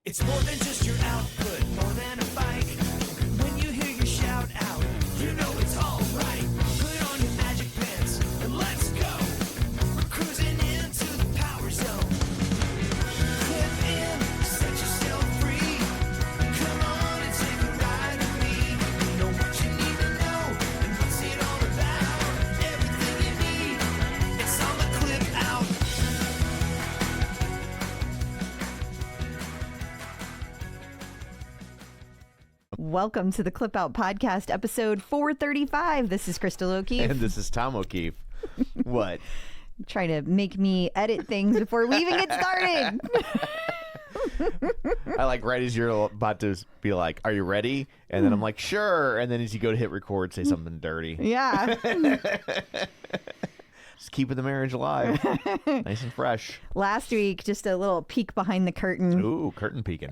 It's more than just your output, more than a bike. When you hear your shout out, you know it's all right. Put on your magic pants and let's go. We're cruising into the power zone. Clip in, set yourself free. Come on and take a ride with me. Know what you need to know and what's it all about. Everything you need, it's on the Clip Out. Welcome to the Clip Out Podcast, episode 435. This is Crystal O'Keefe. And this is Tom O'Keefe. What? Trying to make me edit things before we even get started. I like right as you're about to be like, are you ready? And then I'm like, sure. And then as you go to hit record, say something dirty. Yeah. Just keeping the marriage alive. Nice and fresh. Last week, just a little peek behind the curtain. Ooh, curtain peeking.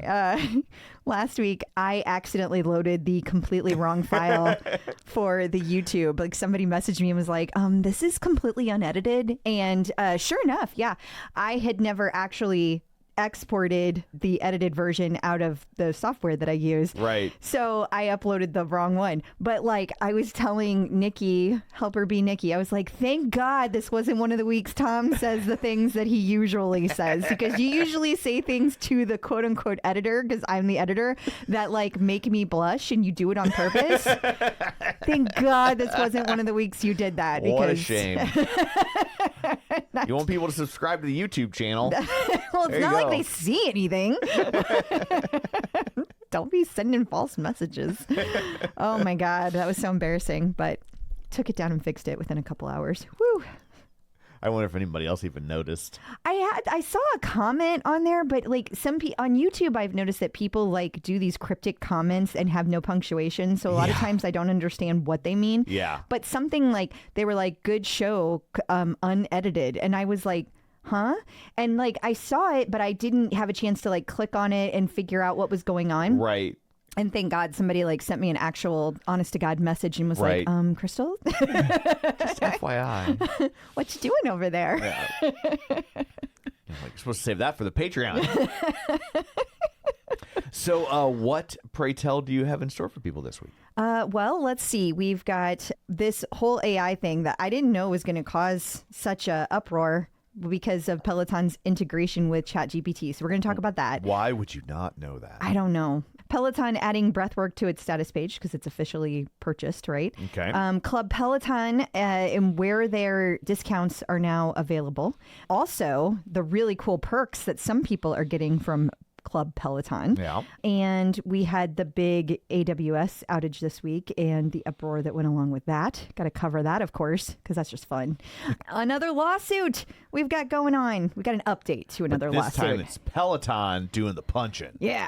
Last week, I accidentally loaded the completely wrong file for the YouTube. Like somebody messaged me and was like, this is completely unedited. And sure enough, yeah, I had never actually exported the edited version out of the software that I use. Right. So I uploaded the wrong one. But like I was telling Nikki, helper be Nikki, I was like, thank God this wasn't one of the weeks Tom says the things that he usually says, because you usually say things to the quote unquote editor, because I'm the editor, that like make me blush, and you do it on purpose. Thank God this wasn't one of the weeks you did that. What a shame. You want people to subscribe to the YouTube channel. Well, it's not like go. they see anything. Don't be sending false messages. Oh my God, that was so embarrassing, but took it down and fixed it within a couple hours. Woo. I wonder if anybody else even noticed. I saw a comment on there, but like some on YouTube, I've noticed that people like do these cryptic comments and have no punctuation. So a lot of times I don't understand what they mean. Yeah. But something like they were like, good show, unedited. And I was like, huh? And like I saw it, but I didn't have a chance to like click on it and figure out what was going on. Right. And thank God somebody like sent me an actual honest to God message and was Right. like, Crystal, Just FYI. what you doing over there? Yeah. Like, you're supposed to save that for the Patreon. So what, pray tell, do you have in store for people this week? Well, let's see. We've got this whole AI thing that I didn't know was going to cause such a uproar because of Peloton's integration with ChatGPT. So we're going to talk about that. Why would you not know that? I don't know. Peloton adding Breathwrk to its status page because it's officially purchased, right? Okay. Club Peloton and where their discounts are now available. Also, the really cool perks that some people are getting from Club Peloton. Yeah. And we had the big AWS outage this week and the uproar that went along with that. Got to cover that, of course, because that's just fun. Another lawsuit we've got going on. We got an update to another This lawsuit. time it's Peloton doing the punching. Yeah.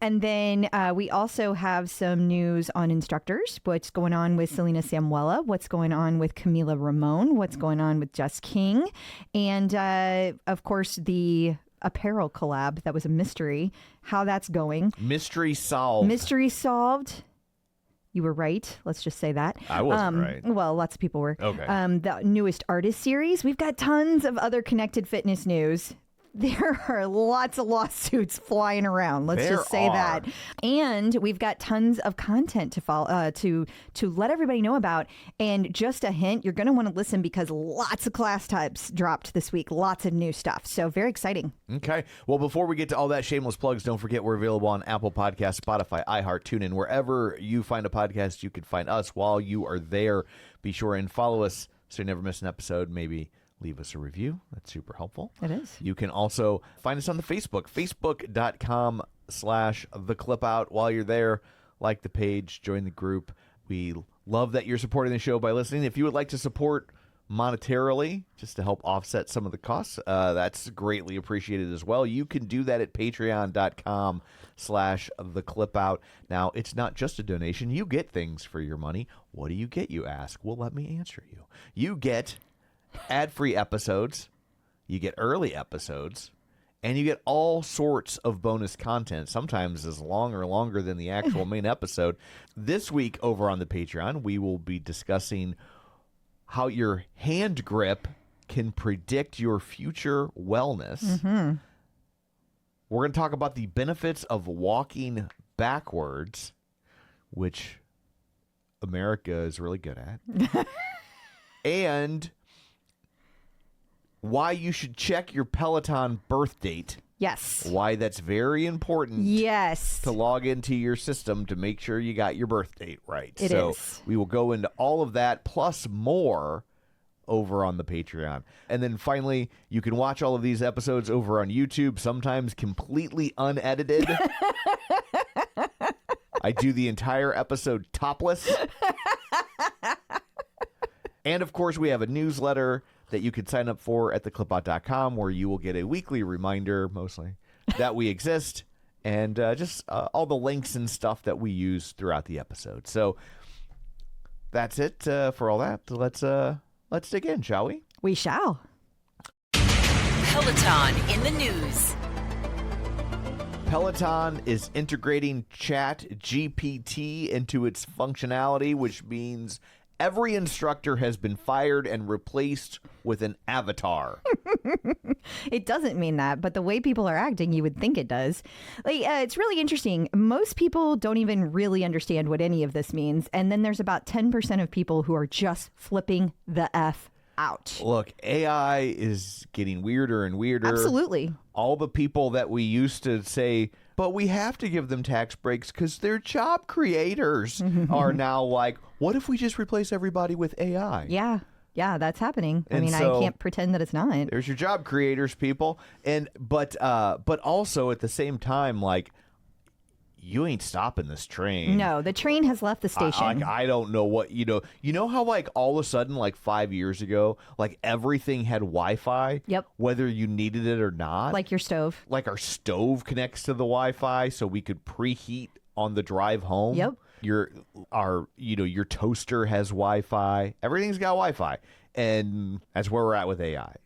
And then we also have some news on instructors. What's going on with Selena Samuela? What's going on with Camila Ramon? What's going on with Jess King? And of course, the apparel collab that was a mystery, how that's going. Mystery solved. Mystery solved. You were right. Let's just say that. I wasn't right. Well, lots of people were. Okay. The newest artist series. We've got tons of other connected fitness news. There are lots of lawsuits flying around. Let's just say that. And we've got tons of content to follow, to let everybody know about. And just a hint, you're going to want to listen because lots of class types dropped this week. Lots of new stuff. So very exciting. Okay. Well, before we get to all that shameless plugs, don't forget we're available on Apple Podcasts, Spotify, iHeart, TuneIn. Wherever you find a podcast, you can find us while you are there. Be sure and follow us so you never miss an episode. Maybe leave us a review. That's super helpful. It is. You can also find us on the Facebook, facebook.com/theclipout. While you're there, like the page, join the group. We love that you're supporting the show by listening. If you would like to support monetarily, just to help offset some of the costs, that's greatly appreciated as well. You can do that at patreon.com/theclipout. Now, it's not just a donation. You get things for your money. What do you get, you ask? Well, let me answer you. You get ad-free episodes, you get early episodes, and you get all sorts of bonus content, sometimes as long or longer than the actual main episode. This week over on the Patreon, we will be discussing how your hand grip can predict your future wellness. We're going to talk about the benefits of walking backwards, which America is really good at, and why you should check your Peloton birth date. Yes. Why that's very important. Yes. To log into your system to make sure you got your birth date right. It is. We will go into all of that plus more over on the Patreon. And then finally, you can watch all of these episodes over on YouTube, sometimes completely unedited. I do the entire episode topless. And of course, we have a newsletter that you can sign up for at theclipout.com, where you will get a weekly reminder, mostly, that we exist, and just all the links and stuff that we use throughout the episode. So that's it for all that. Let's dig in, shall we? We shall. Peloton in the news. Peloton is integrating ChatGPT into its functionality, which means every instructor has been fired and replaced with an avatar. It doesn't mean that, but the way people are acting, you would think it does. It's really interesting. Most people don't even really understand what any of this means. And then there's about 10% of people who are just flipping the F out. Look, AI is getting weirder and weirder. Absolutely. All the people that we used to say, but we have to give them tax breaks because they're job creators, are now like, what if we just replace everybody with AI? Yeah. Yeah, that's happening. I And mean, so- I can't pretend that it's not. There's your job creators, people. But also at the same time, like, you ain't stopping this train. No, the train has left the station. I don't know what, you know how like all of a sudden, like 5 years ago, like everything had Wi-Fi? Yep. Whether you needed it or not. Like your stove. Like our stove connects to the Wi-Fi so we could preheat on the drive home. Yep. Your toaster has Wi-Fi. Everything's got Wi-Fi. And that's where we're at with AI.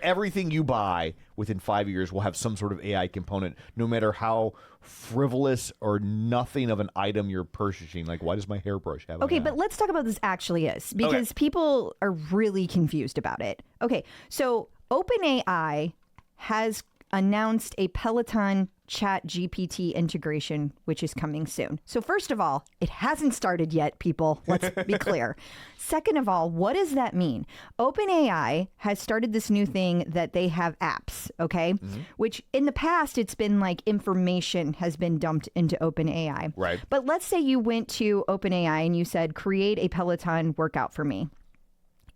Everything you buy within 5 years will have some sort of AI component, no matter how frivolous or nothing of an item you're purchasing. Like, why does my hairbrush have Okay, an but let's talk about this actually is, because people are really confused about it. Okay, so OpenAI has announced a Peloton ChatGPT integration, which is coming soon. So first of all, it hasn't started yet, people. Let's be clear. Second of all, what does that mean? OpenAI has started this new thing that they have apps, okay? Which in the past, it's been like information has been dumped into OpenAI. Right. But let's say you went to OpenAI and you said, create a Peloton workout for me.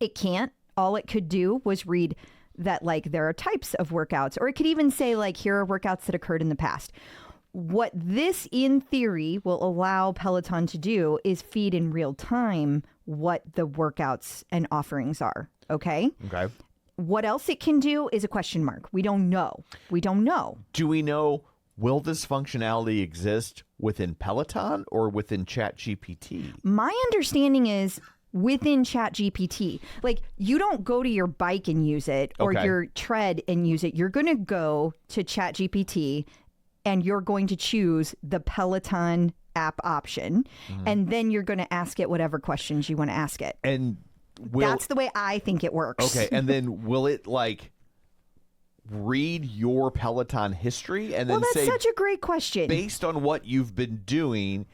It can't. All it could do was read that like there are types of workouts, or it could even say like here are workouts that occurred in the past. What this in theory will allow Peloton to do is feed in real time what the workouts and offerings are. Okay. Okay. What else it can do is a question mark. We don't know. Do we know, will this functionality exist within Peloton or within ChatGPT? My understanding is within ChatGPT. Like, you don't go to your bike and use it or Okay. your tread and use it. You're going to go to ChatGPT and you're going to choose the Peloton app option. And then you're going to ask it whatever questions you want to ask it. And That's the way I think it works. Okay, and then will it like read your Peloton history and then Well, that's say, such a great question. based on what you've been doing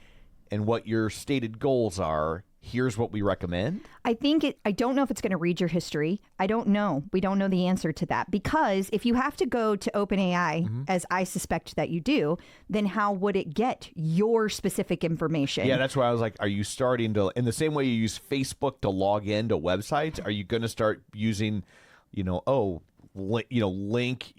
and what your stated goals are, here's what we recommend? I don't know if it's going to read your history. I don't know. We don't know the answer to that, because if you have to go to OpenAI, as I suspect that you do, then how would it get your specific information? Yeah, that's why I was like, are you starting to, in the same way you use Facebook to log into websites, are you going to start using, link,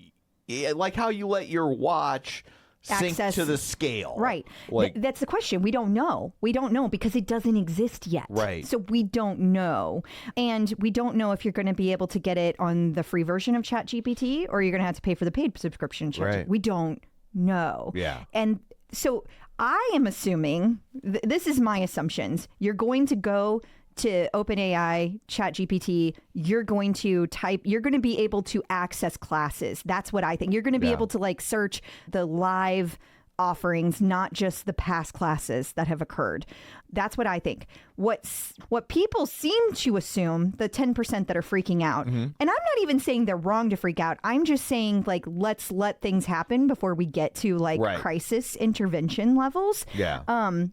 like how you let your watch sync Access- to the scale? Right. Like, That's the question. We don't know. We don't know because it doesn't exist yet. Right. So we don't know. And we don't know if you're going to be able to get it on the free version of ChatGPT or you're going to have to pay for the paid subscription. Right. We don't know. Yeah. And so I am assuming, this is my assumptions, you're going to go to OpenAI, ChatGPT, you're going to be able to access classes. That's what I think. You're going to be able to like search the live offerings, not just the past classes that have occurred. That's what I think. What people seem to assume, the 10% that are freaking out, and I'm not even saying they're wrong to freak out. I'm just saying, like, let's let things happen before we get to like crisis intervention levels. Yeah.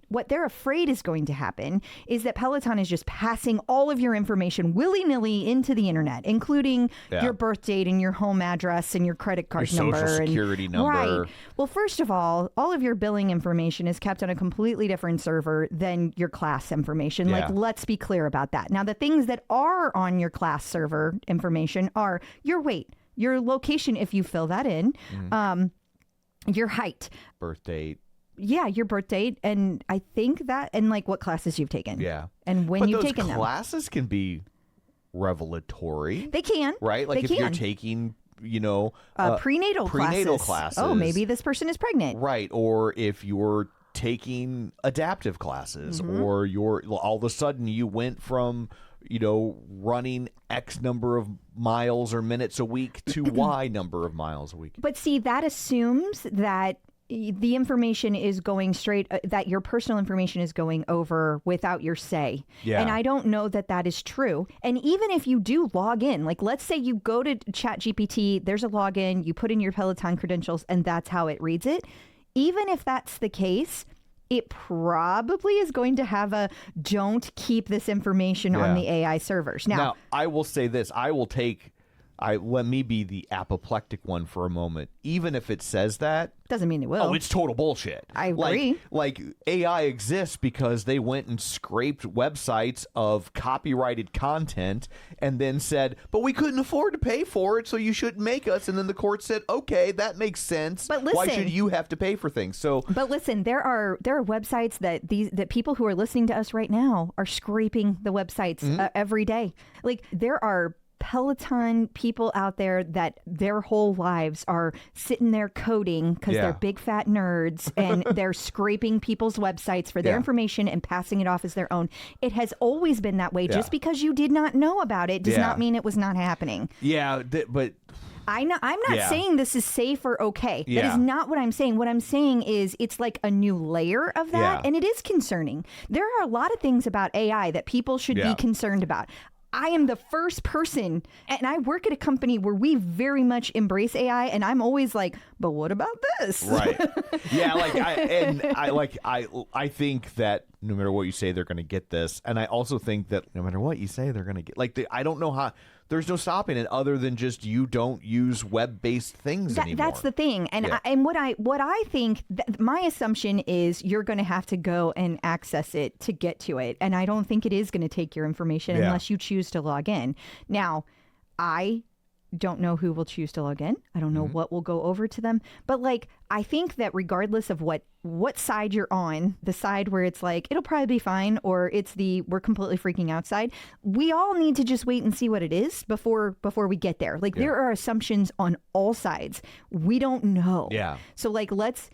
What they're afraid is going to happen is that Peloton is just passing all of your information willy-nilly into the internet, including your birth date and your home address and your credit card your number. Social security number. Right. Well, first of all of your billing information is kept on a completely different server than your class information. Yeah. Like, let's be clear about that. Now, the things that are on your class server information are your weight, your location, if you fill that in, your height, birth date. Yeah, your birth date, and I think that, and like what classes you've taken. Yeah. And when you've taken them. Classes can be revelatory. They can. Right? Like they if can. you're taking, prenatal classes. Oh, maybe this person is pregnant. Right. Or if you're taking adaptive classes, or all of a sudden you went from, running X number of miles or minutes a week to Y number of miles a week. But see, that assumes that the information is going straight, that your personal information is going over without your say. Yeah. And I don't know that that is true. And even if you do log in, like let's say you go to ChatGPT, there's a login, you put in your Peloton credentials, and that's how it reads it. Even if that's the case, it probably is going to have a don't keep this information on the AI servers. Now, I will say this. Let me be the apoplectic one for a moment. Even if it says that, doesn't mean it will. Oh, it's total bullshit. I agree. Like AI exists because they went and scraped websites of copyrighted content and then said, but we couldn't afford to pay for it, so you shouldn't make us. And then the court said, okay, that makes sense. But listen, why should you have to pay for things? But listen, there are websites that people who are listening to us right now are scraping the websites every day. Like there are Peloton people out there that their whole lives are sitting there coding because they're big fat nerds and they're scraping people's websites for their information and passing it off as their own. It has always been that way. Just because you did not know about it does not mean it was not happening. Yeah, but I'm not saying this is safe or okay. That is not what I'm saying. What I'm saying is it's like a new layer of that, and it is concerning. There are a lot of things about AI that people should be concerned about. I am the first person, and I work at a company where we very much embrace AI, and I'm always like, but what about this? Right. Yeah, I think that no matter what you say, they're going to get this. And I also think that no matter what you say, they're going to get, I don't know how, there's no stopping it other than just you don't use web-based things anymore. That's the thing. And what I think, my assumption is you're going to have to go and access it to get to it. And I don't think it is going to take your information unless you choose to log in. Now, I don't know who will choose to log in. I don't know what will go over to them. But I think that regardless of what side you're on, the side where it's like, it'll probably be fine, or it's the we're completely freaking out side, we all need to just wait and see what it is before we get there. There are assumptions on all sides. We don't know. Yeah. So let's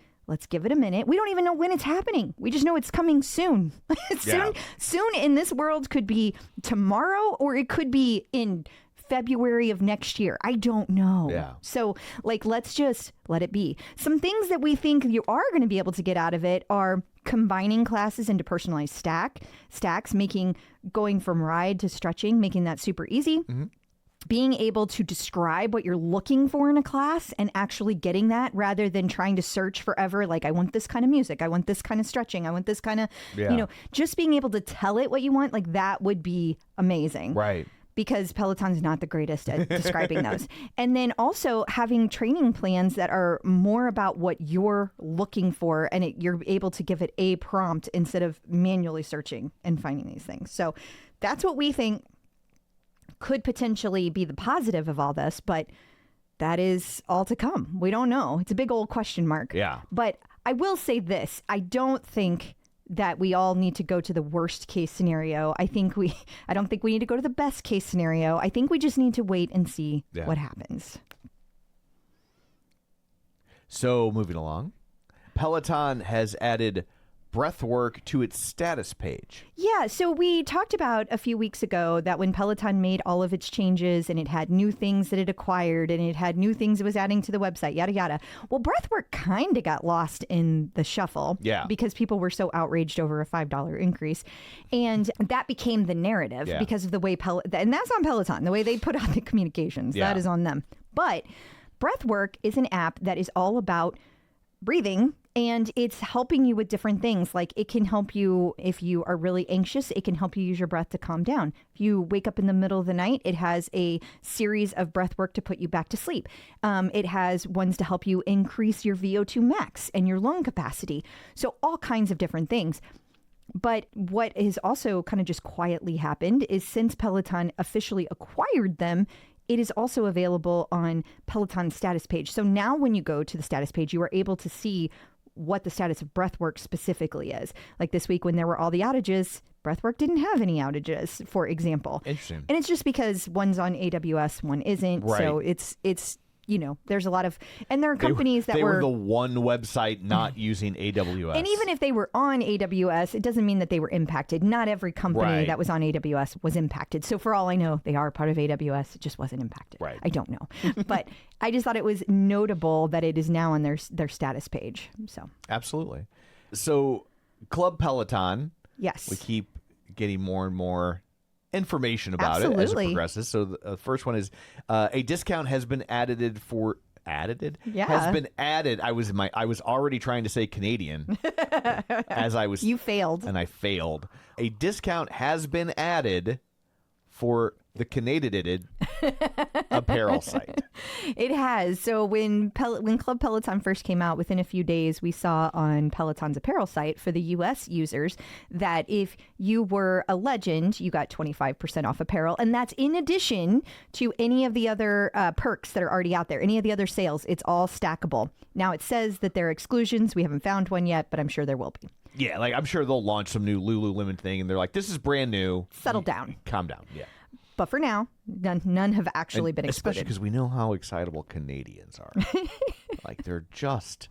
give it a minute. We don't even know when it's happening. We just know it's coming soon. Soon in this world could be tomorrow, or it could be in February of next year. I don't know. Yeah. So let's just let it be. Some things that we think you are going to be able to get out of it are combining classes into personalized stacks, going from ride to stretching, making that super easy. Being able to describe what you're looking for in a class and actually getting that rather than trying to search forever. I want this kind of music. I want this kind of stretching. I want this kind of, just being able to tell it what you want, that would be amazing. Right. Because Peloton's not the greatest at describing those. And then also having training plans that are more about what you're looking for, and you're able to give it a prompt instead of manually searching and finding these things. So that's what we think could potentially be the positive of all this, but that is all to come. We don't know. It's a big old question mark. Yeah. But I will say this. I don't think that we all need to go to the worst case scenario. I don't think we need to go to the best case scenario. I think we just need to wait and see what happens. So moving along, Peloton has added Breathwrk to its status page. Yeah, so we talked about a few weeks ago that when Peloton made all of its changes and it had new things that it acquired and it had new things it was adding to the website, yada, yada. Well, Breathwrk kind of got lost in the shuffle because people were so outraged over a $5 increase. And that became the narrative because of the way and that's on Peloton, the way they put out the communications. That is on them. But Breathwrk is an app that is all about breathing, and it's helping you with different things. Like it can help you if you are really anxious. It can help you use your breath to calm down. If you wake up in the middle of the night, it has a series of breath work to put you back to sleep. It has ones to help you increase your VO2 max and your lung capacity. So all kinds of different things. But what has also kind of just quietly happened is since Peloton officially acquired them, it is also available on Peloton's status page. So now when you go to the status page, you are able to see what the status of Breathwrk specifically is. Like this week when there were all the outages, Breathwrk didn't have any outages, for example. Interesting. And it's just because one's on AWS, one isn't. Right. So it's you know, there's a lot of, and there are companies they were the one website not using AWS. And even if they were on AWS, it doesn't mean that they were impacted. Not every company that was on AWS was impacted. So for all I know, they are part of AWS. It just wasn't impacted. Right. I don't know. But I just thought it was notable that it is now on their status page. So Absolutely. So Club Peloton. yes. We keep getting more and more information about it as it progresses. So the first one is a discount has been added for Yeah. has been added. I was already trying to say Canadian as I was You failed. and I failed. A discount has been added for the Canadian apparel site. It has. So when Club Peloton first came out, within a few days, we saw on Peloton's apparel site for the U.S. users that if you were a legend, you got 25% off apparel. And that's in addition to any of the other perks that are already out there, any of the other sales. It's all stackable. Now, it says that there are exclusions. We haven't found one yet, but I'm sure there will be. Yeah, like I'm sure they'll launch some new Lululemon thing, and they're like, this is brand new. Settle down. Calm down. Yeah. But for now, none have actually been Especially excluded. because we know how excitable Canadians are. Like, they're just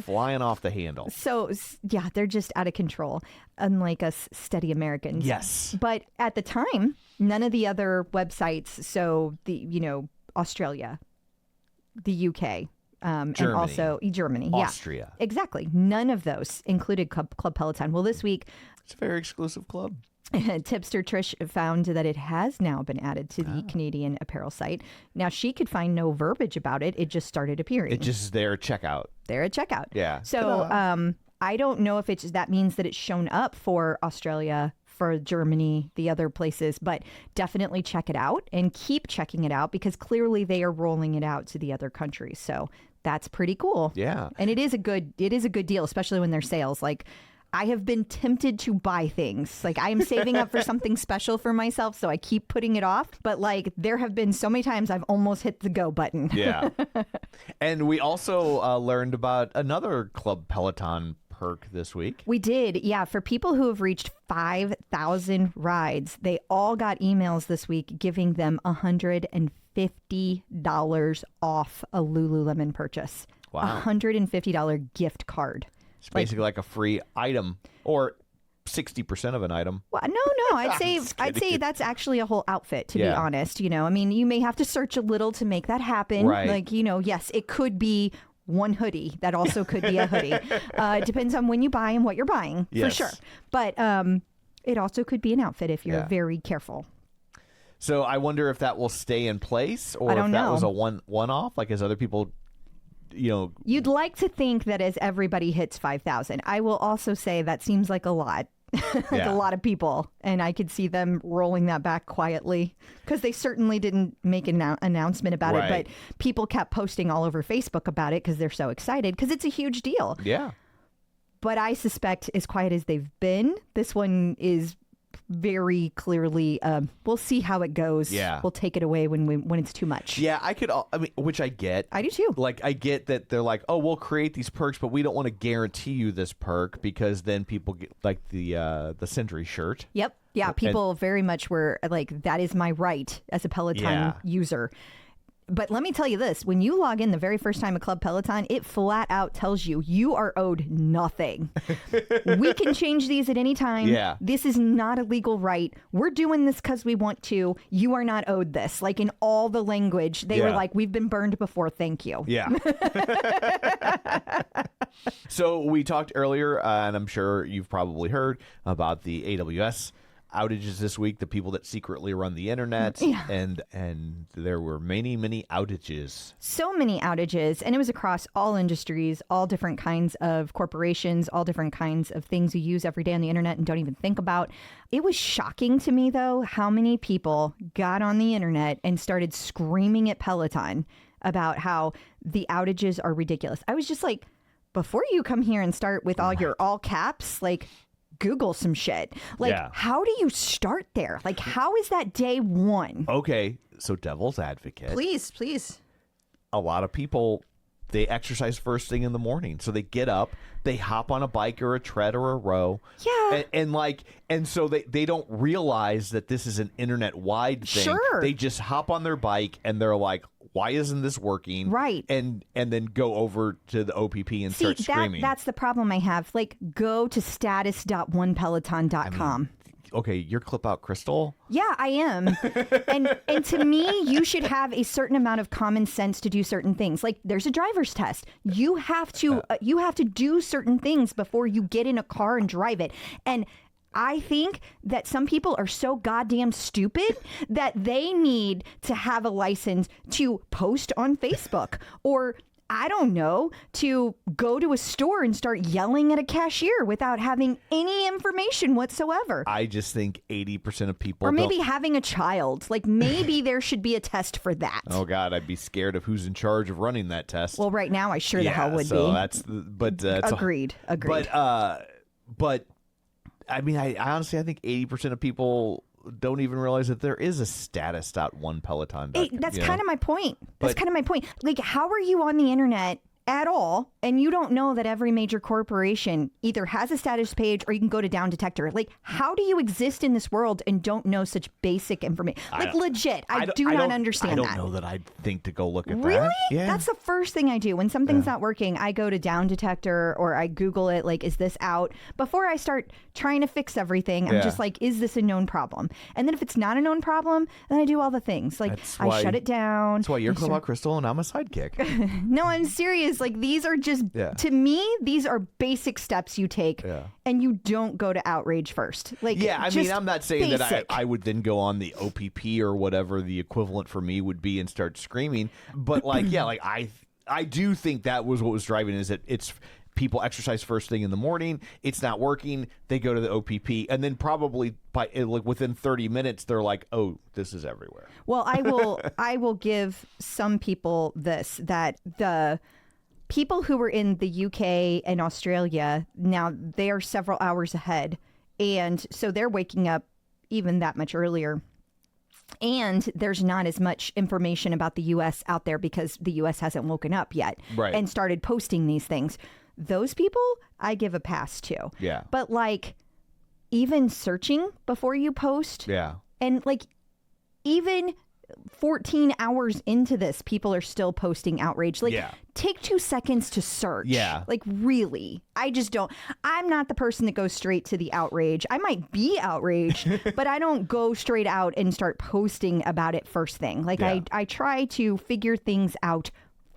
flying off the handle. So, yeah, they're just out of control, unlike us steady Americans. Yes. But at the time, none of the other websites, so Australia, the UK, and Germany. also Germany. Austria. Yeah, exactly. None of those included Club Peloton. Well, this week, It's a very exclusive club. Tipster Trish found that it has now been added to the Canadian apparel site. Now, she could find no verbiage about it. It just started appearing. It just is there at checkout. They're at checkout. Yeah. So I don't know if that means that it's shown up for Australia, for Germany, the other places, but definitely check it out and keep checking it out because clearly they are rolling it out to the other countries. So that's pretty cool. Yeah. And it is a good deal, especially when there's sales. Like, I have been tempted to buy things. Like, I am saving up for something special for myself, so I keep putting it off. But like, there have been so many times I've almost hit the go button. Yeah. And we also learned about another Club Peloton perk this week. We did. Yeah. For people who have reached 5,000 rides, they all got emails this week giving them $150 off a Lululemon purchase. Wow. $150 gift card. It's basically like a free item or 60% of an item. Well, no. I'd say that's actually a whole outfit, to be honest. I mean, you may have to search a little to make that happen. Right. Like, yes, it could be one hoodie. That also could be a hoodie. It depends on when you buy and what you're buying, for sure. But it also could be an outfit if you're very careful. So I wonder if that will stay in place or I don't if that know. was a one-off, like as other people, You'd like to think that as everybody hits 5,000. I will also say that seems like a lot. A lot of people, and I could see them rolling that back quietly because they certainly didn't make an announcement about it, but people kept posting all over Facebook about it because they're so excited because it's a huge deal. Yeah. But I suspect, as quiet as they've been, this one is very clearly, we'll see how it goes. Yeah. We'll take it away when it's too much. Yeah, which I get. I do too. Like, I get that they're like, oh, we'll create these perks, but we don't want to guarantee you this perk because then people get like the Century shirt. Yep. Yeah. People very much were like, that is my right as a Peloton user. But let me tell you this, when you log in the very first time at Club Peloton, it flat out tells you you are owed nothing. We can change these at any time. Yeah. This is not a legal right. We're doing this because we want to. You are not owed this. Like in all the language, they were like, we've been burned before. Thank you. Yeah. So we talked earlier, and I'm sure you've probably heard about the AWS outages this week, the people that secretly run the internet, and there were many outages. So many outages, and it was across all industries, all different kinds of corporations, all different kinds of things you use every day on the internet and don't even think about. It was shocking to me, though, how many people got on the internet and started screaming at Peloton about how the outages are ridiculous. I was just like, before you come here and start with all your all caps, like, Google some shit. Like, how do you start there? Like, how is that day one? Okay, so devil's advocate. Please. A lot of people, they exercise first thing in the morning. So they get up, they hop on a bike or a tread or a row. Yeah. And so they don't realize that this is an internet-wide thing. Sure. They just hop on their bike and they're like, why isn't this working? Right. And then go over to the OPP and start screaming. That's the problem I have. Like, go to status.onepeloton.com. Okay, you're Clip Out Crystal? Yeah, I am. and to me, you should have a certain amount of common sense to do certain things. Like, there's a driver's test. You have to do certain things before you get in a car and drive it. And I think that some people are so goddamn stupid that they need to have a license to post on Facebook or, I don't know, to go to a store and start yelling at a cashier without having any information whatsoever. I just think 80% of people Or maybe having a child. Like, maybe there should be a test for that. Oh, God, I'd be scared of who's in charge of running that test. Well, right now, I sure the hell would so be. That's Agreed. But I mean, I honestly, I think 80% of people don't even realize that there is a status.onepeloton. That's kind of my point. Like, how are you on the internet at all, and you don't know that every major corporation either has a status page or you can go to Down Detector? Like, how do you exist in this world and don't know such basic information? Like, legit, I do not understand that. I don't know that I'd think to go look at that. Really? Yeah. That's the first thing I do. When something's not working, I go to Down Detector or I Google it, like, is this out? Before I start trying to fix everything, I'm just like, is this a known problem? And then if it's not a known problem, then I do all the things. Like, I shut it down. That's why you're Club Out Crystal and I'm a sidekick. No, I'm serious. Like, these are just, to me, these are basic steps you take, and you don't go to outrage first. Like, I mean, I'm not saying that I would then go on the OPP or whatever the equivalent for me would be and start screaming. But like, I do think that was what was driving is that it's people exercise first thing in the morning. It's not working. They go to the OPP, and then probably by like within 30 minutes, they're like, "Oh, this is everywhere." Well, I will give some people this, that the people who were in the UK and Australia, now they are several hours ahead. And so they're waking up even that much earlier. And there's not as much information about the US out there because the US hasn't woken up yet and started posting these things. Those people, I give a pass to. Yeah. But like, even searching before you post. Yeah. And like, even 14 hours into this, people are still posting outrage. Like, take 2 seconds to search. Yeah. Like, really? I just don't. I'm not the person that goes straight to the outrage. I might be outraged, but I don't go straight out and start posting about it first thing. Like, I try to figure things out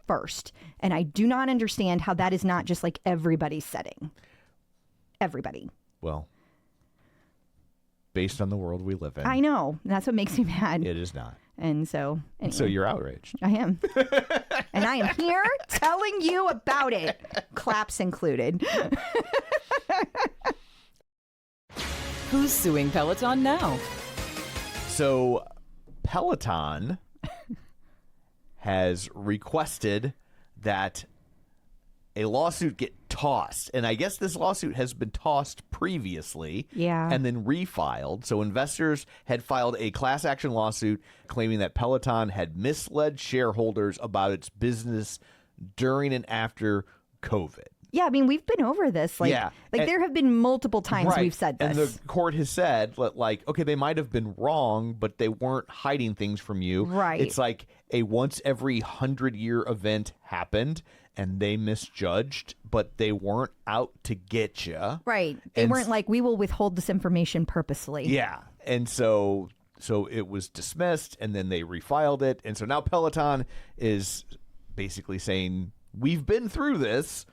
first. And I do not understand how that is not just like everybody's setting. Everybody. Well, based on the world we live in. I know. That's what makes me mad. It is not. And so, anyway, So you're outraged. I am. And I am here telling you about it. Claps included. Who's suing Peloton now? So Peloton has requested that a lawsuit get tossed. And I guess this lawsuit has been tossed previously and then refiled. So investors had filed a class action lawsuit claiming that Peloton had misled shareholders about its business during and after COVID. Yeah, I mean, we've been over this. Like, Yeah. like And- there have been multiple times Right. we've said this. And the court has said, like, okay, they might have been wrong, but they weren't hiding things from you. Right. It's like a once every 100-year event happened, and they misjudged, but they weren't out to get you. Right. They And weren't like, we will withhold this information purposely. Yeah. And so it was dismissed, and then they refiled it. And so now Peloton is basically saying, we've been through this.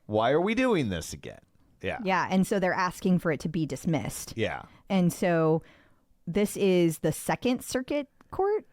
Why are we doing this again? Yeah. Yeah. And so they're asking for it to be dismissed. Yeah. And so this is the Second Circuit Court.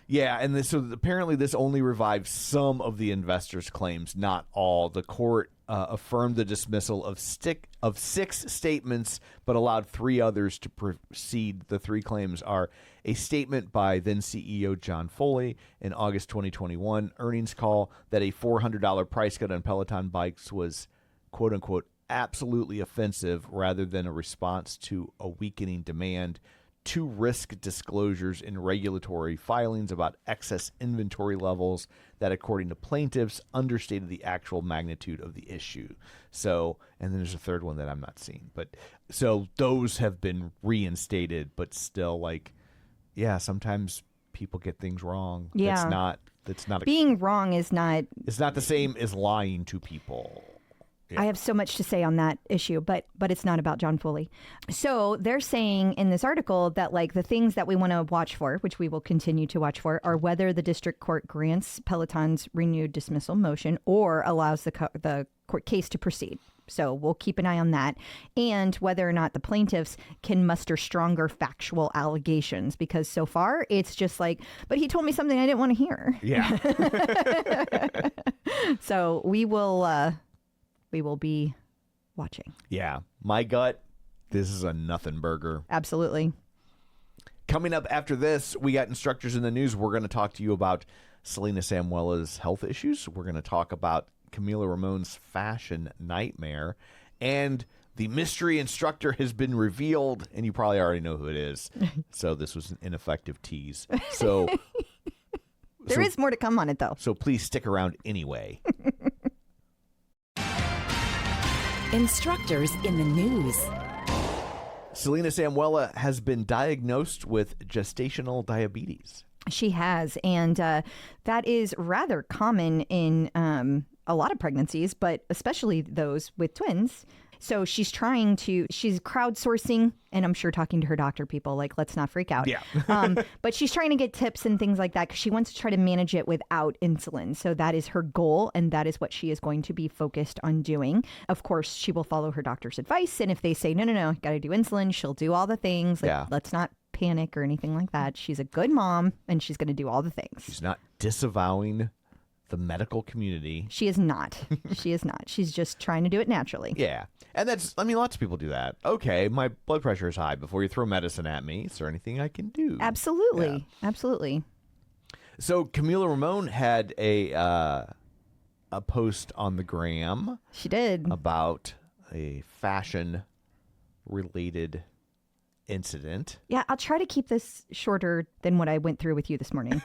Yeah, and so apparently this only revives some of the investors' claims, not all. The court affirmed the dismissal of 6 statements, but allowed 3 others to proceed. The 3 claims are a statement by then CEO John Foley in August 2021 earnings call that a $400 price cut on Peloton bikes was, quote unquote, absolutely offensive rather than a response to a weakening demand. 2 risk disclosures in regulatory filings about excess inventory levels that, according to plaintiffs, understated the actual magnitude of the issue. So, and then there's a third one that I'm not seeing. But so those have been reinstated, but still, like, yeah, sometimes people get things wrong. Yeah. That's not Being wrong is not. it's not the same as lying to people. Yeah. I have so much to say on that issue, but it's not about John Foley. So they're saying in this article that, like, the things that we want to watch for, which we will continue to watch for, are whether the district court grants Peloton's renewed dismissal motion or allows the court case to proceed. So we'll keep an eye on that, and whether or not the plaintiffs can muster stronger factual allegations, because so far it's just like, but he told me something I didn't want to hear. Yeah. So we will be watching. Yeah. My gut, this is a nothing burger. Absolutely. Coming up after this, we got instructors in the news. We're going to talk to you about Selena Samuela's health issues. We're going to talk about Camila Ramon's fashion nightmare. And the mystery instructor has been revealed, and you probably already know who it is. So this was an ineffective tease. So There is more to come on it, though. So please stick around anyway. Instructors in the news. Selena Samuela has been diagnosed with gestational diabetes. She has, and that is rather common in a lot of pregnancies, but especially those with twins. So she's crowdsourcing, and I'm sure talking to her doctor people, like, let's not freak out. Yeah. But she's trying to get tips and things like that because she wants to try to manage it without insulin. So that is her goal, and that is what she is going to be focused on doing. Of course, she will follow her doctor's advice, and if they say, no, got to do insulin, she'll do all the things. Like, Yeah. let's not panic or anything like that. She's a good mom, and she's going to do all the things. She's not disavowing the medical community. She is not. She is not. She's just trying to do it naturally. Yeah. And lots of people do that. Okay, my blood pressure is high. Before you throw medicine at me, is there anything I can do? Absolutely. Yeah. Absolutely. So Camila Ramon had a post on the gram She did. about a fashion-related incident. Yeah, I'll try to keep this shorter than what I went through with you this morning.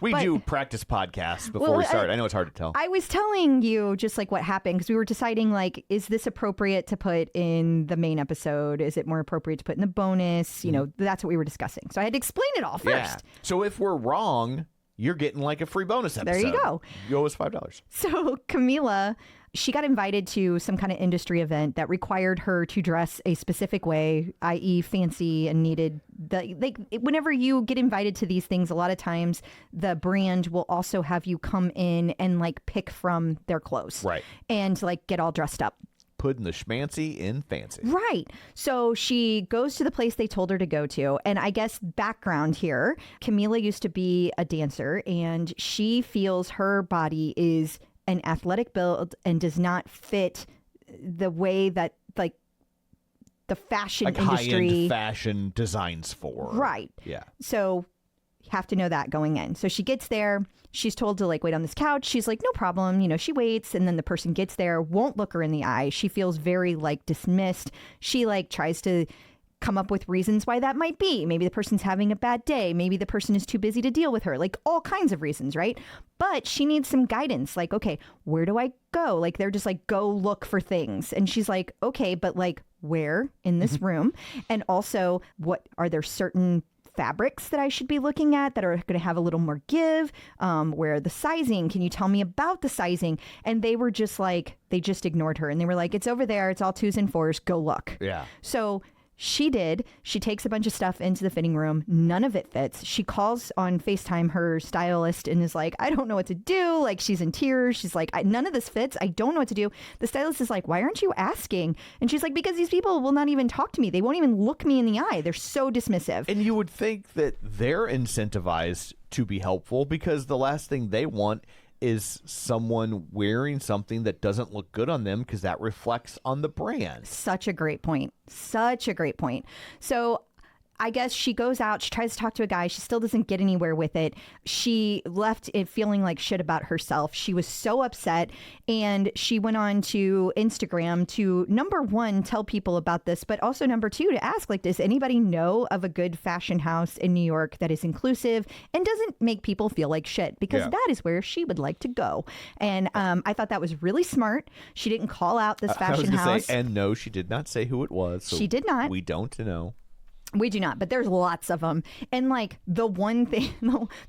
We But- do practice podcasts before Well, we start. I know it's hard to tell. I was telling you just like what happened because we were deciding, like, is this appropriate to put in the main episode? Is it more appropriate to put in the bonus? You know, that's what we were discussing. So I had to explain it all first. Yeah. So if we're wrong, you're getting like a free bonus episode. There you go. You owe us $5. So Camila, she got invited to some kind of industry event that required her to dress a specific way, i.e. fancy and needed. Whenever you get invited to these things, a lot of times the brand will also have you come in and like pick from their clothes. Right. And like get all dressed up. Putting the schmancy in fancy. Right. So she goes to the place they told her to go to. And I guess background here, Camila used to be a dancer and she feels her body is an athletic build and does not fit the way that like the fashion Like industry. high-end fashion designs for. Right. Yeah. So you have to know that going in. So she gets there. She's told to like wait on this couch. She's like, no problem. You know, she waits. And then the person gets there, won't look her in the eye. She feels very like dismissed. She like tries to come up with reasons why that might be. Maybe the person's having a bad day. Maybe the person is too busy to deal with her. Like all kinds of reasons, right? But she needs some guidance. Like, okay, where do I go? Like they're just like, go look for things. And she's like, okay, but like where in this room? And also, what are there certain fabrics that I should be looking at that are going to have a little more give? Where the sizing? Can you tell me about the sizing? And they were just like, they just ignored her. And they were like, it's over there. It's all 2s and 4s. Go look. Yeah. So she did. She takes a bunch of stuff into the fitting room. None of it fits. She calls on FaceTime her stylist and is like, I don't know what to do. Like she's in tears. She's like, none of this fits. I don't know what to do. The stylist is like, why aren't you asking? And she's like, because these people will not even talk to me. They won't even look me in the eye. They're so dismissive. And you would think that they're incentivized to be helpful because the last thing they want is someone wearing something that doesn't look good on them because that reflects on the brand. Such a great point. Such a great point. So I guess she goes out, she tries to talk to a guy. She still doesn't get anywhere with it. She left it feeling like shit about herself. She was so upset. And she went on to Instagram to, number one, tell people about this, but also number two, to ask, like, does anybody know of a good fashion house in New York that is inclusive and doesn't make people feel like shit? Because that is where she would like to go. And I thought that was really smart. She didn't call out this fashion house. And no, she did not say who it was. So she did not. We don't know. We do not, but there's lots of them. And like the one thing,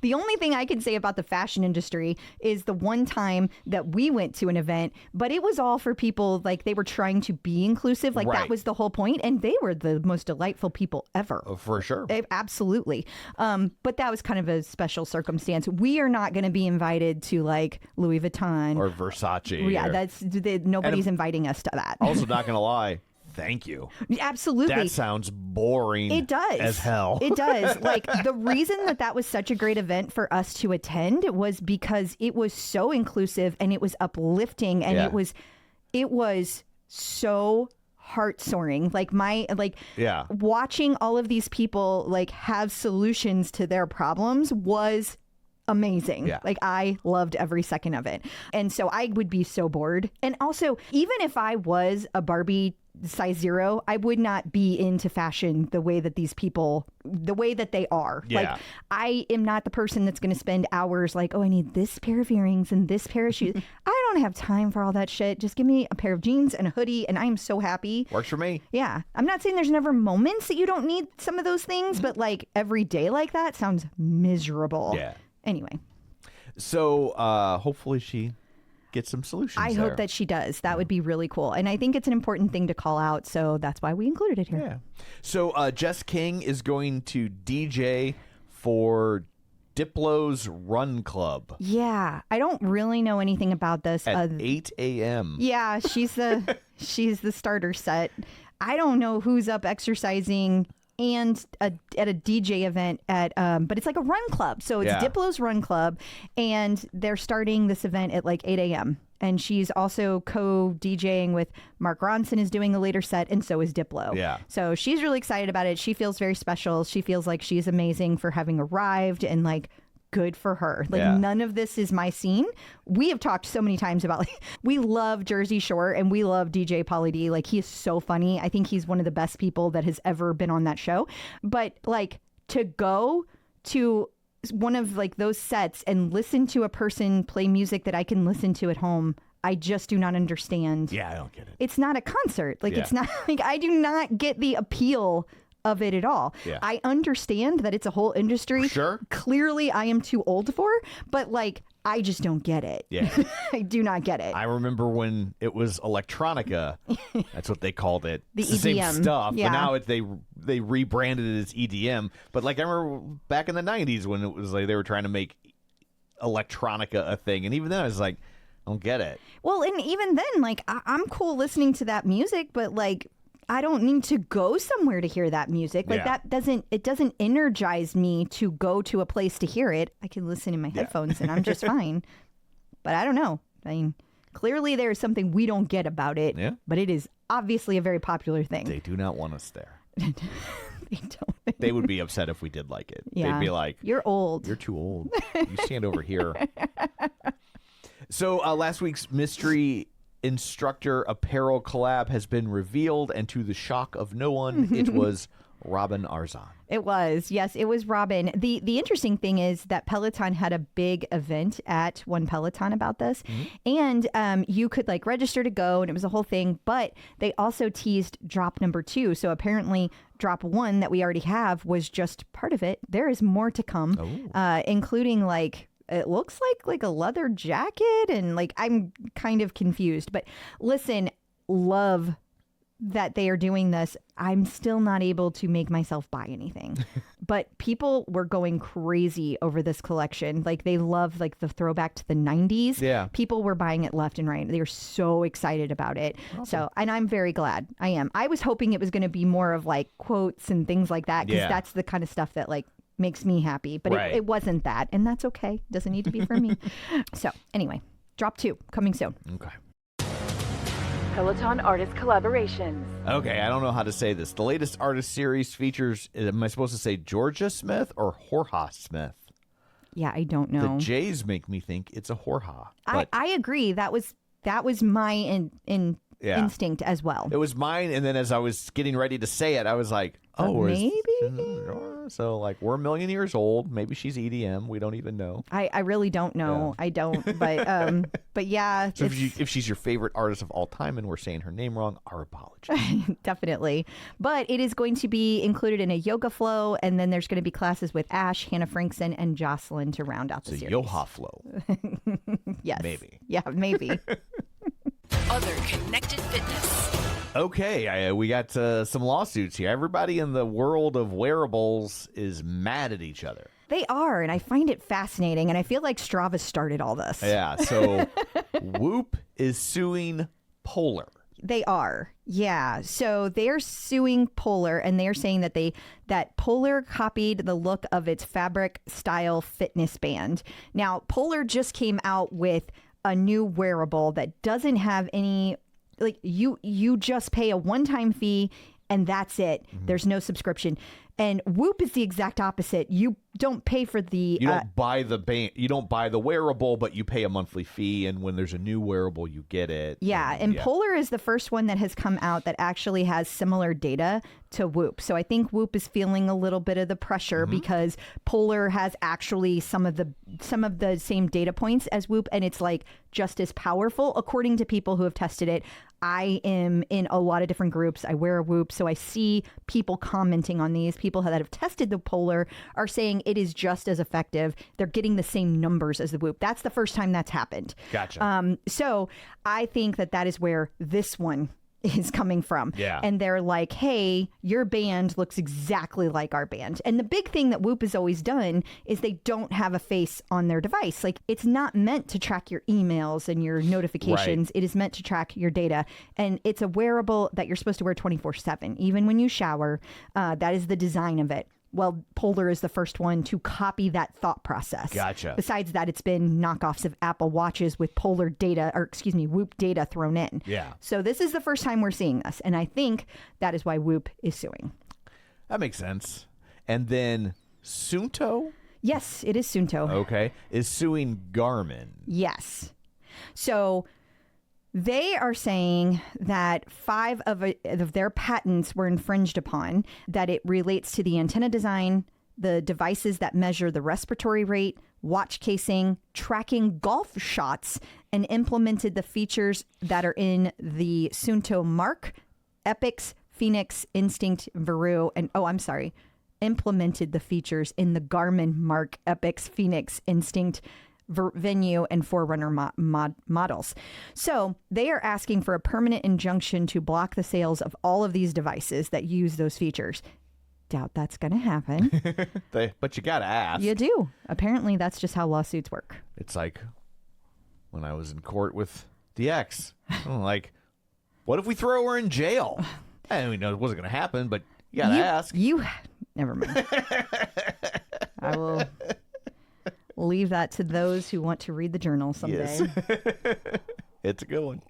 the only thing I can say about the fashion industry is the one time that we went to an event, but it was all for people, like they were trying to be inclusive. Like that was the whole point. And they were the most delightful people ever. For sure. Absolutely. But that was kind of a special circumstance. We are not going to be invited to like Louis Vuitton. Or Versace. Yeah, nobody's inviting us to that. Also, not going to lie. Thank you. Absolutely. That sounds boring. It does. As hell. It does. Like the reason that was such a great event for us to attend was because it was so inclusive and it was uplifting and it was so heart soaring. Like watching all of these people like have solutions to their problems was amazing. Like I loved every second of it. And so I would be so bored. And also, even if I was a Barbie size 0, I would not be into fashion the way that these people, the way that they are. Like I am not the person that's going to spend hours like, oh, I need this pair of earrings and this pair of shoes. I don't have time for all that shit. Just give me a pair of jeans and a hoodie and I'm so happy. Works for me. Yeah. I'm not saying there's never moments that you don't need some of those things, but like every day like that sounds miserable. Yeah. Anyway. So hopefully she get some solutions. I hope that she does. That would be really cool. And I think it's an important thing to call out. So that's why we included it here. Yeah. So Jess King is going to DJ for Diplo's Run Club. Yeah. I don't really know anything about this. At 8 a.m. Yeah. She's the starter set. I don't know who's up exercising and at a DJ event but it's like a run club. So it's Diplo's Run Club and they're starting this event at like 8 a.m. And she's also co-DJing with Mark Ronson is doing a later set and so is Diplo. Yeah. So she's really excited about it. She feels very special. She feels like she's amazing for having arrived and like good for her. Like none of this is my scene. We have talked so many times about like we love Jersey Shore and we love DJ Pauly D. Like he is so funny. I think he's one of the best people that has ever been on that show. But like to go to one of like those sets and listen to a person play music that I can listen to at home, I just do not understand. Yeah, I don't get it. It's not a concert. Like it's not like I do not get the appeal of it at all. Yeah. I understand that it's a whole industry. Sure. Clearly I am too old for, but like I just don't get it. Yeah. I do not get it. I remember when it was electronica. That's what they called it. The it's EDM. The same stuff, but now they rebranded it as EDM. But like I remember back in the 90s when it was like they were trying to make electronica a thing, and even then I was like, I don't get it. Well, and even then, like I'm cool listening to that music, but like I don't need to go somewhere to hear that music. Like that doesn't energize me to go to a place to hear it. I can listen in my headphones and I'm just fine. But I don't know. I mean, clearly there is something we don't get about it. Yeah. But it is obviously a very popular thing. They do not want us there. They don't. They would be upset if we did like it. Yeah. They'd be like, you're old. You're too old. You stand over here. So last week's mystery instructor apparel collab has been revealed, and to the shock of no one, it was Robin Arzon. It was. Yes, it was Robin. The interesting thing is that Peloton had a big event at One Peloton about this. And you could like register to go and it was a whole thing. But they also teased drop number 2. So apparently drop 1 that we already have was just part of it. There is more to come, including like it looks like a leather jacket. And like I'm kind of confused. But listen, love that they are doing this. I'm still not able to make myself buy anything. But people were going crazy over this collection. Like they love like the throwback to the 90s. Yeah. People were buying it left and right. They were so excited about it. So, and I'm very glad. I am. I was hoping it was going to be more of like quotes and things like that because that's the kind of stuff that like makes me happy. But it wasn't that. And that's okay. Doesn't need to be for me. So anyway, drop 2 coming soon. Okay. Peloton artist collaborations. Okay, I don't know how to say this. The latest artist series features, am I supposed to say Georgia Smith or Jorja Smith? Yeah, I don't know. The J's make me think it's a Jorja. I agree. That was my instinct as well. It was mine, and then as I was getting ready to say it, I was like, maybe. So, like, we're a million years old. Maybe she's EDM. We don't even know. I really don't know. Yeah. I don't. But yeah. So if she's your favorite artist of all time and we're saying her name wrong, our apologies. Definitely. But it is going to be included in a yoga flow, and then there's going to be classes with Ash, Hannah Frankson, and Jocelyn to round out the It's a series. Yoha flow. Yes. Maybe. Yeah, maybe. Other connected fitness. Okay, we got some lawsuits here. Everybody in the world of wearables is mad at each other. They are, and I find it fascinating, and I feel like Strava started all this. Yeah, so Whoop is suing Polar. They are. Yeah. So they're suing Polar, and they're saying that Polar copied the look of its fabric style fitness band. Now, Polar just came out with a new wearable that doesn't have any, like you just pay a one-time fee and that's it. There's no subscription. And Whoop is the exact opposite. You don't pay for the... You don't buy the band. You don't buy the wearable, but you pay a monthly fee. And when there's a new wearable, you get it. Yeah, and Polar is the first one that has come out that actually has similar data to Whoop. So I think Whoop is feeling a little bit of the pressure because Polar has actually some of the same data points as Whoop, and it's like just as powerful according to people who have tested it. I am in a lot of different groups. I wear a Whoop, so I see people commenting on these. People that have tested the Polar are saying it is just as effective. They're getting the same numbers as the Whoop. That's the first time that's happened. Gotcha. So I think that is where this one is coming from. Yeah. And they're like, hey, your band looks exactly like our band. And the big thing that Whoop has always done is they don't have a face on their device. Like, it's not meant to track your emails and your notifications. Right. It is meant to track your data. And it's a wearable that you're supposed to wear 24/7, even when you shower. That is the design of it. Well, Polar is the first one to copy that thought process. Gotcha. Besides that, it's been knockoffs of Apple Watches with Polar data, Whoop data thrown in. Yeah. So this is the first time we're seeing this. And I think that is why Whoop is suing. That makes sense. And then Suunto, Yes, it is Suunto. okay, is suing Garmin. Yes. So they are saying that 5 of their patents were infringed upon, that it relates to the antenna design, the devices that measure the respiratory rate, watch casing, tracking golf shots, and implemented the features that are in the Suunto Mark, Epix, Phoenix, Instinct, Veru, and implemented the features in the Garmin Mark, Epix, Phoenix, Instinct, Venue, and Forerunner models. So they are asking for a permanent injunction to block the sales of all of these devices that use those features. Doubt that's going to happen. But you got to ask. You do. Apparently, that's just how lawsuits work. It's like when I was in court with the ex. I'm like, what if we throw her in jail? I mean, it wasn't going to happen, but you got to ask. Never mind. I will leave that to those who want to read the journal someday. Yes. It's a good one.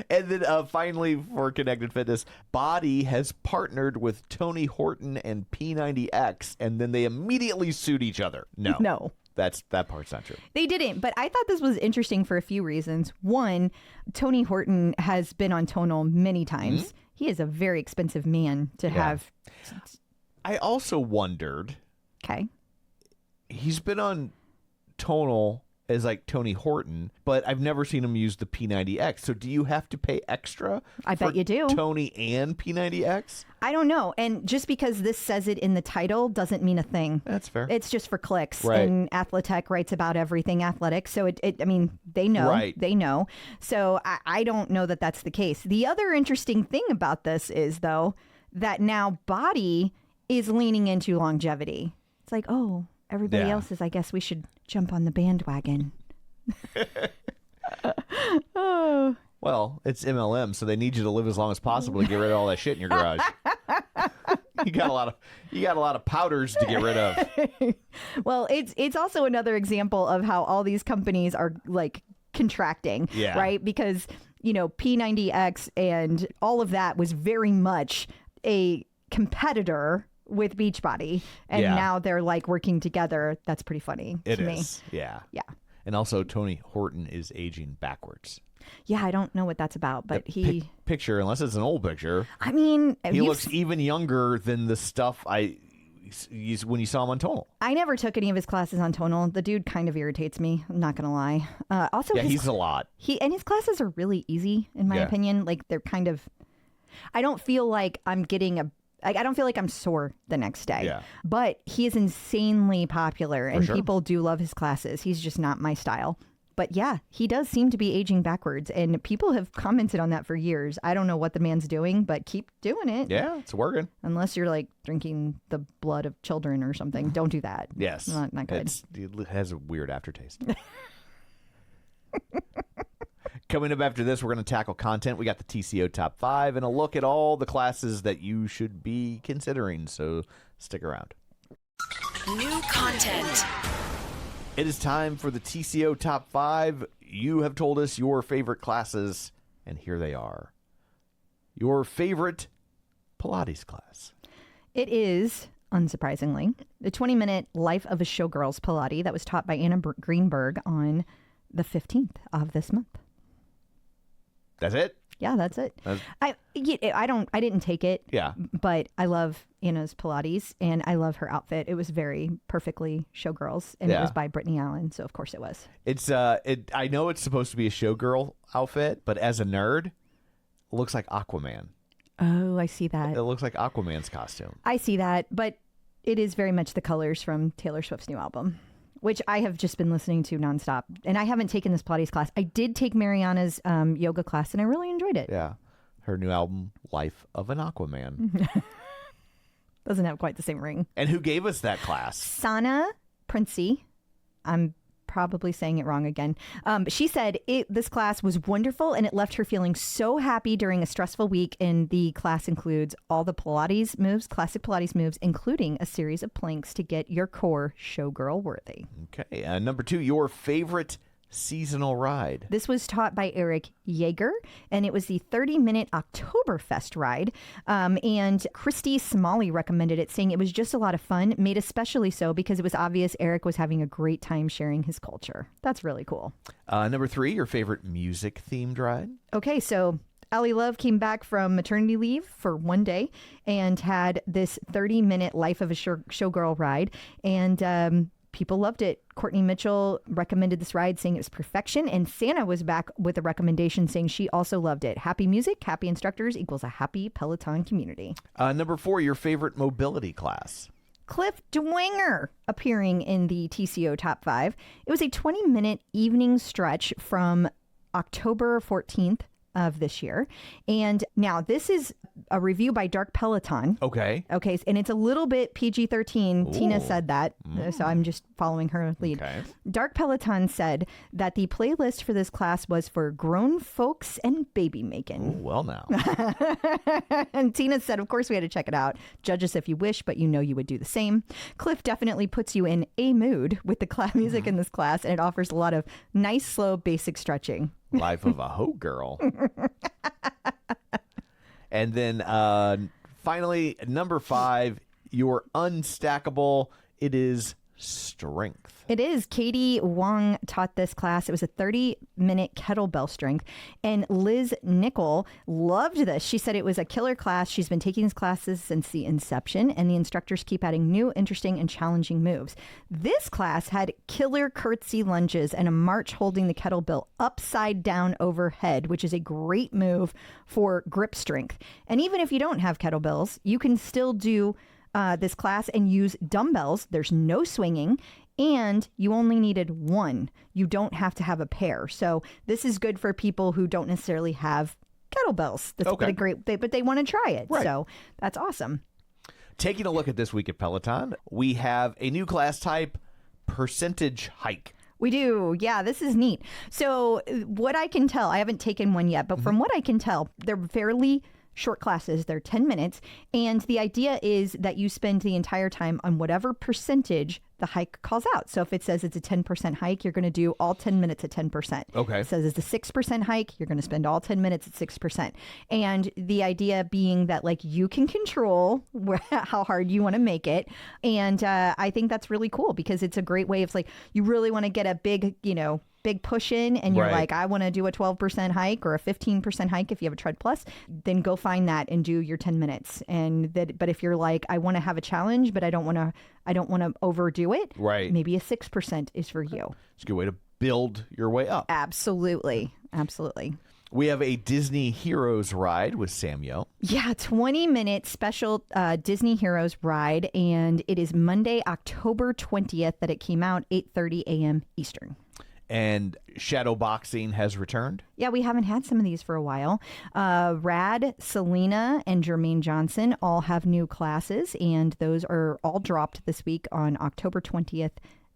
And then finally, for Connected Fitness, Body has partnered with Tony Horton and P90X, and then they immediately sued each other. No. That part's not true. They didn't, but I thought this was interesting for a few reasons. One, Tony Horton has been on Tonal many times. He is a very expensive man to have I also wondered, Okay. he's been on Tonal as like Tony Horton, but I've never seen him use the P90X. So do you have to pay extra? I bet you do. Tony and P90X? I don't know. And just because this says it in the title doesn't mean a thing. That's fair. It's just for clicks. Right. And Athletech writes about everything athletic. So, I mean, they know. Right. They know. So I don't know that that's the case. The other interesting thing about this is, though, that now Body is leaning into longevity. It's like, oh, everybody else is, I guess we should jump on the bandwagon. Oh. Well, it's MLM, so they need you to live as long as possible to get rid of all that shit in your garage. You got a lot of powders to get rid of. Well, it's also another example of how all these companies are like contracting, right? Because, you know, P90X and all of that was very much a competitor with Beachbody, and now they're like working together. That's pretty funny to me. Yeah. Yeah. And also, Tony Horton is aging backwards. Yeah, I don't know what that's about, but Picture, unless it's an old picture, I mean, he looks even younger than the stuff when you saw him on Tonal. I never took any of his classes on Tonal. The dude kind of irritates me. I'm not gonna lie. Also, he's a lot. His classes are really easy, in my opinion. Like they're kind of. I don't feel like I'm getting I don't feel like I'm sore the next day. Yeah. But he is insanely popular, and sure. people do love his classes. He's just not my style. But yeah, he does seem to be aging backwards, and people have commented on that for years. I don't know what the man's doing, but keep doing it. Yeah, it's working. Unless you're like drinking the blood of children or something. Don't do that. Yes. Not good. It has a weird aftertaste. Coming up after this, we're going to tackle content. We got the TCO Top 5 and a look at all the classes that you should be considering. So stick around. New content. It is time for the TCO Top 5. You have told us your favorite classes, and here they are. Your favorite Pilates class. It is, unsurprisingly, the 20-minute Life of a Showgirl's Pilates that was taught by Anna Greenberg on the 15th of this month. That's it? Yeah, that's it. I didn't take it. Yeah. But I love Anna's Pilates, and I love her outfit. It was very perfectly Showgirls, and it was by Brittany Allen, so of course it was. It's I know it's supposed to be a showgirl outfit, but as a nerd, it looks like Aquaman. Oh, I see that. It looks like Aquaman's costume. I see that, but it is very much the colors from Taylor Swift's new album, which I have just been listening to nonstop. And I haven't taken this Pilates class. I did take Mariana's yoga class, and I really enjoyed it. Yeah. Her new album, Life of an Aquaman. Doesn't have quite the same ring. And who gave us that class? Sana Princey. I'm probably saying it wrong again. She said this class was wonderful, and it left her feeling so happy during a stressful week. And the class includes all the Pilates moves, classic Pilates moves, including a series of planks to get your core showgirl worthy. Okay. Number 2, your favorite seasonal ride. This was taught by Eric Yeager, and it was the 30-minute Oktoberfest ride. And Christy Smalley recommended it, saying it was just a lot of fun, made especially so because it was obvious Eric was having a great time sharing his culture. That's really cool. Number 3, your favorite music-themed ride. Okay, so Allie Love came back from maternity leave for one day and had this 30-minute Life of a Showgirl ride, and people loved it. Courtney Mitchell recommended this ride, saying it was perfection. And Santa was back with a recommendation saying she also loved it. Happy music, happy instructors equals a happy Peloton community. Number 4, your favorite mobility class. Cliff Dwenger appearing in the TCO Top 5. It was a 20-minute evening stretch from October 14th of this year. And now this is a review by Dark Peloton. Okay. Okay, and it's a little bit PG-13. Ooh. Tina said that, so I'm just following her lead. Okay. Dark Peloton said that the playlist for this class was for grown folks and baby making. Ooh, well now. And Tina said, of course, we had to check it out. Judge us if you wish, but you know you would do the same. Cliff definitely puts you in a mood with the music in this class, and it offers a lot of nice, slow, basic stretching. Life of a Ho Girl. And then finally, number 5, your unstackable. It is strength. It is. Katie Wong taught this class. It was a 30-minute kettlebell strength. And Liz Nickel loved this. She said it was a killer class. She's been taking these classes since the inception, and the instructors keep adding new, interesting, and challenging moves. This class had killer curtsy lunges and a march holding the kettlebell upside down overhead, which is a great move for grip strength. And even if you don't have kettlebells, you can still do this class and use dumbbells. There's no swinging. And you only needed one. You don't have to have a pair. So this is good for people who don't necessarily have kettlebells. That's Okay. but they want to try it. Right. So that's awesome. Taking a look at this week at Peloton, we have a new class type, percentage hike. We do. Yeah, this is neat. So what I can tell, I haven't taken one yet, but from what I can tell, they're fairly short classes. They're 10 minutes. And the idea is that you spend the entire time on whatever percentage the hike calls out. So if it says it's a 10% hike, you're going to do all 10 minutes at 10%. Okay. It says it's a 6% hike, you're going to spend all 10 minutes at 6%. And the idea being that like you can control how hard you want to make it. And I think that's really cool because it's a great way of like, you really want to get a big, big push in and you're Right. like, I want to do a 12% hike or a 15% hike if you have a Tread Plus, then go find that and do your 10 minutes. But if you're like, I want to have a challenge, but I don't want to overdo it. Right. Maybe a 6% is for you. It's a good way to build your way up. Absolutely. Absolutely. We have a Disney Heroes ride with Samuel. Yeah, 20-minute special Disney Heroes ride. And it is Monday, October 20th that it came out, 8:30 a.m. Eastern. And shadow boxing has returned. Yeah, we haven't had some of these for a while. Rad, Selena, and Jermaine Johnson all have new classes, and those are all dropped this week on October 20th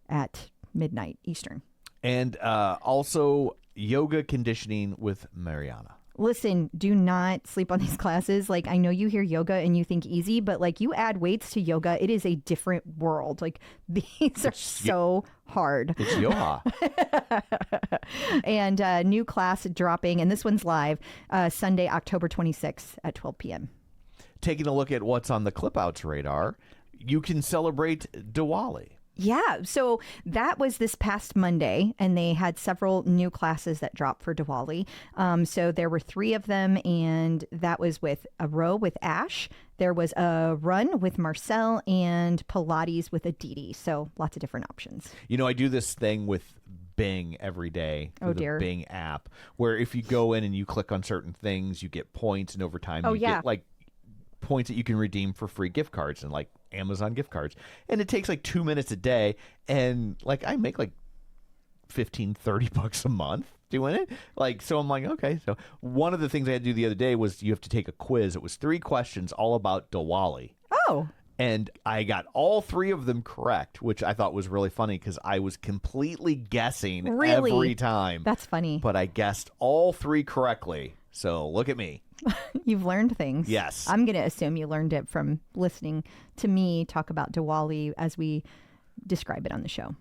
at midnight Eastern. And also yoga conditioning with Mariana. Listen, do not sleep on these classes. Like, I know you hear yoga and you think easy, but like you add weights to yoga, it is a different world. Like these are so hard. It's yoga. And new class dropping, and this one's live Sunday, October 26th at 12 p.m. Taking a look at what's on the Clipouts radar, you can celebrate Diwali. Yeah, so that was this past Monday, and they had several new classes that dropped for Diwali. So there were 3 of them, and that was with a row with Ash. There was a run with Marcel and Pilates with Aditi. So lots of different options. You know, I do this thing with Bing every day through the Bing app, where if you go in and you click on certain things, you get points, and over time you get like points that you can redeem for free gift cards and like Amazon gift cards. And it takes like 2 minutes a day, and like I make like $15-30 a month doing it. Like, so I'm like, okay. So one of the things I had to do the other day was you have to take a quiz. It was 3 questions all about Diwali. Oh. And I got all 3 of them correct, which I thought was really funny because I was completely guessing every time. That's funny. But I guessed all 3 correctly. So look at me. You've learned things. Yes. I'm going to assume you learned it from listening to me talk about Diwali as we describe it on the show.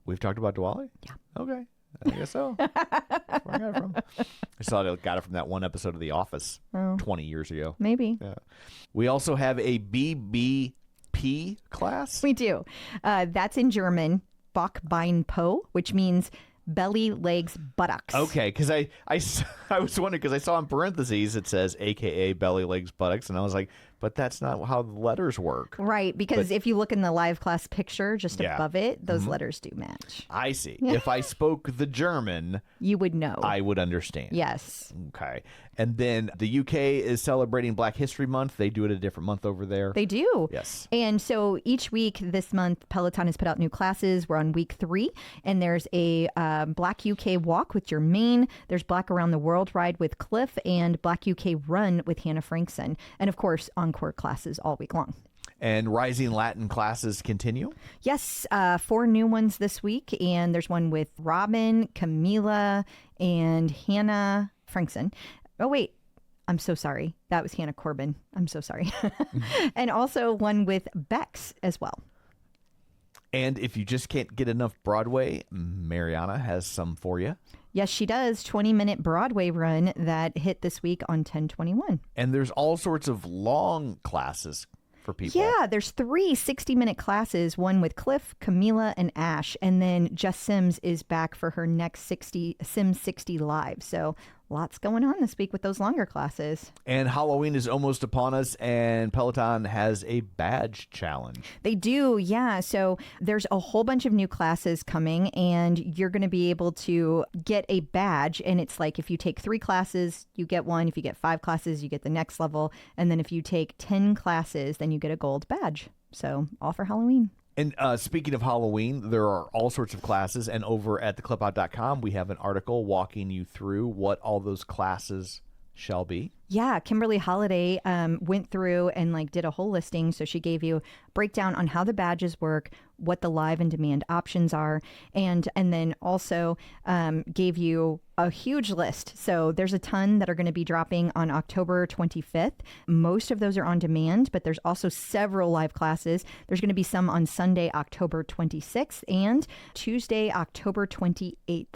We've talked about Diwali? Yeah. Okay. I guess so. That's where I got it from. I got it from that one episode of The Office 20 years ago. Maybe. Yeah. We also have a BBP class. We do. That's in German, Bauch, Bein, Po, which means belly, legs, buttocks. Okay, because I was wondering, because I saw in parentheses it says AKA belly, legs, buttocks, and I was like, but that's not how the letters work. Right, because if you look in the live class picture just Yeah. above it, those letters do match. I see. If I spoke the German, You would know. I would understand. Yes. Okay. And then the UK is celebrating Black History Month. They do it a different month over there. They do. Yes. And so each week this month, Peloton has put out new classes. We're on week 3, and there's a Black UK walk with Jermaine. There's Black Around the World ride with Cliff, and Black UK run with Hannah Frankson. And of course, encore classes all week long. And Rising Latin classes continue? Yes, 4 new ones this week, and there's one with Robin, Camila, and Hannah Frankson. Oh, wait. I'm so sorry. That was Hannah Corbin. I'm so sorry. And also one with Bex as well. And if you just can't get enough Broadway, Mariana has some for you. Yes, she does. 20-minute Broadway run that hit this week on 10/21. And there's all sorts of long classes for people. Yeah, there's 3 60-minute classes, one with Cliff, Camila, and Ash. And then Jess Sims is back for her next Sim 60 Live. So lots going on this week with those longer classes. And Halloween is almost upon us, and Peloton has a badge challenge. They do, yeah. So there's a whole bunch of new classes coming, and you're going to be able to get a badge. And it's like if you take 3 classes, you get one. If you get 5 classes, you get the next level. And then if you take 10 classes, then you get a gold badge. So all for Halloween. And speaking of Halloween, there are all sorts of classes. And over at theclipout.com, we have an article walking you through what all those classes shall be. Yeah, Kimberly Holiday went through and like did a whole listing. So she gave you a breakdown on how the badges work, what the live and demand options are, and then also gave you a huge list. So there's a ton that are going to be dropping on October 25th. Most of those are on demand, but there's also several live classes. There's going to be some on Sunday, October 26th and Tuesday, October 28th.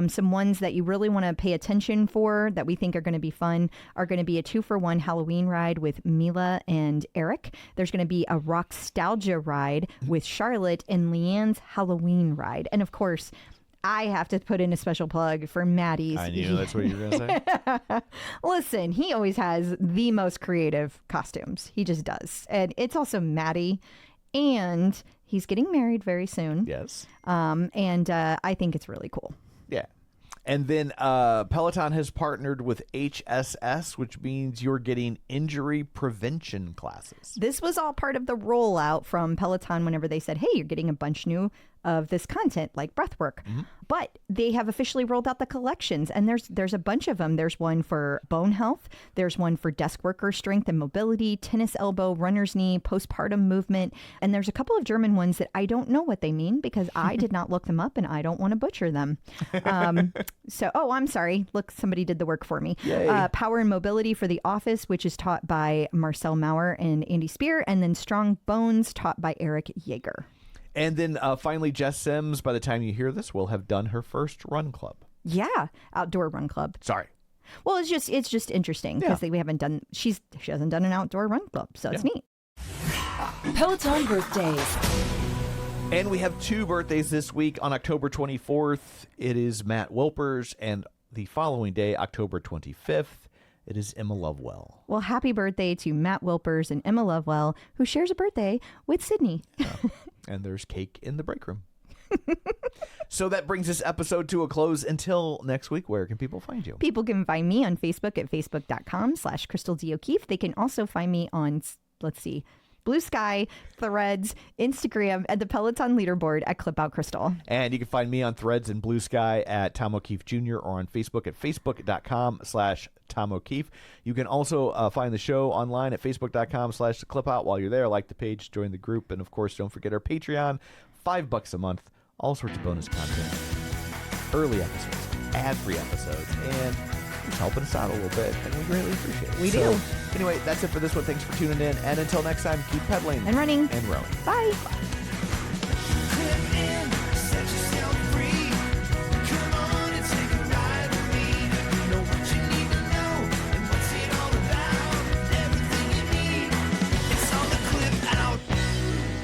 Some ones that you really want to pay attention for that we think are going to be fun are going to be a 2-for-1 Halloween ride with Mila and Eric. There's going to be a Rockstalgia ride with Charlotte and Leanne's Halloween ride. And of course, I have to put in a special plug for Maddie's. I knew that's what you were going to say. Listen, he always has the most creative costumes. He just does. And it's also Maddie. And he's getting married very soon. Yes. And I think it's really cool. Yeah. And then Peloton has partnered with HSS, which means you're getting injury prevention classes. This was all part of the rollout from Peloton whenever they said, hey, you're getting a bunch new of this content like Breathwrk. Mm-hmm. But they have officially rolled out the collections, and there's a bunch of them. There's one for bone health. There's one for desk worker strength and mobility, tennis elbow, runner's knee, postpartum movement. And there's a couple of German ones that I don't know what they mean because I did not look them up and I don't want to butcher them. I'm sorry. Look, somebody did the work for me. Power and mobility for the office, which is taught by Marcel Maurer and Andy Spear. And then strong bones taught by Eric Yeager. And then finally, Jess Sims, by the time you hear this, will have done her first run club. Yeah, outdoor run club. Sorry. Well, it's just interesting because we haven't done. She hasn't done an outdoor run club, so it's neat. Peloton birthdays. And we have 2 birthdays this week. On October 24th, it is Matt Wilpers, and the following day, October 25th, it is Emma Lovewell. Well, happy birthday to Matt Wilpers and Emma Lovewell, who shares a birthday with Sydney. And there's cake in the break room. So that brings this episode to a close. Until next week, where can people find you? People can find me on Facebook at facebook.com/Crystal D. O'Keefe. They can also find me on, Blue Sky, Threads, Instagram, and the Peloton leaderboard at Clip Out Crystal. And you can find me on Threads and Blue Sky at Tom O'Keefe Jr. or on Facebook at facebook.com/Tom O'Keefe. You can also find the show online at facebook.com/theclipout. While you're there, like the page, join the group, and of course, don't forget our Patreon, $5 a month, all sorts of bonus content, early episodes, ad-free episodes, and it's helping us out a little bit, and we greatly appreciate it. We do. Anyway, that's it for this one. Thanks for tuning in, and until next time, keep pedaling And running. and rowing. Bye. Clip in.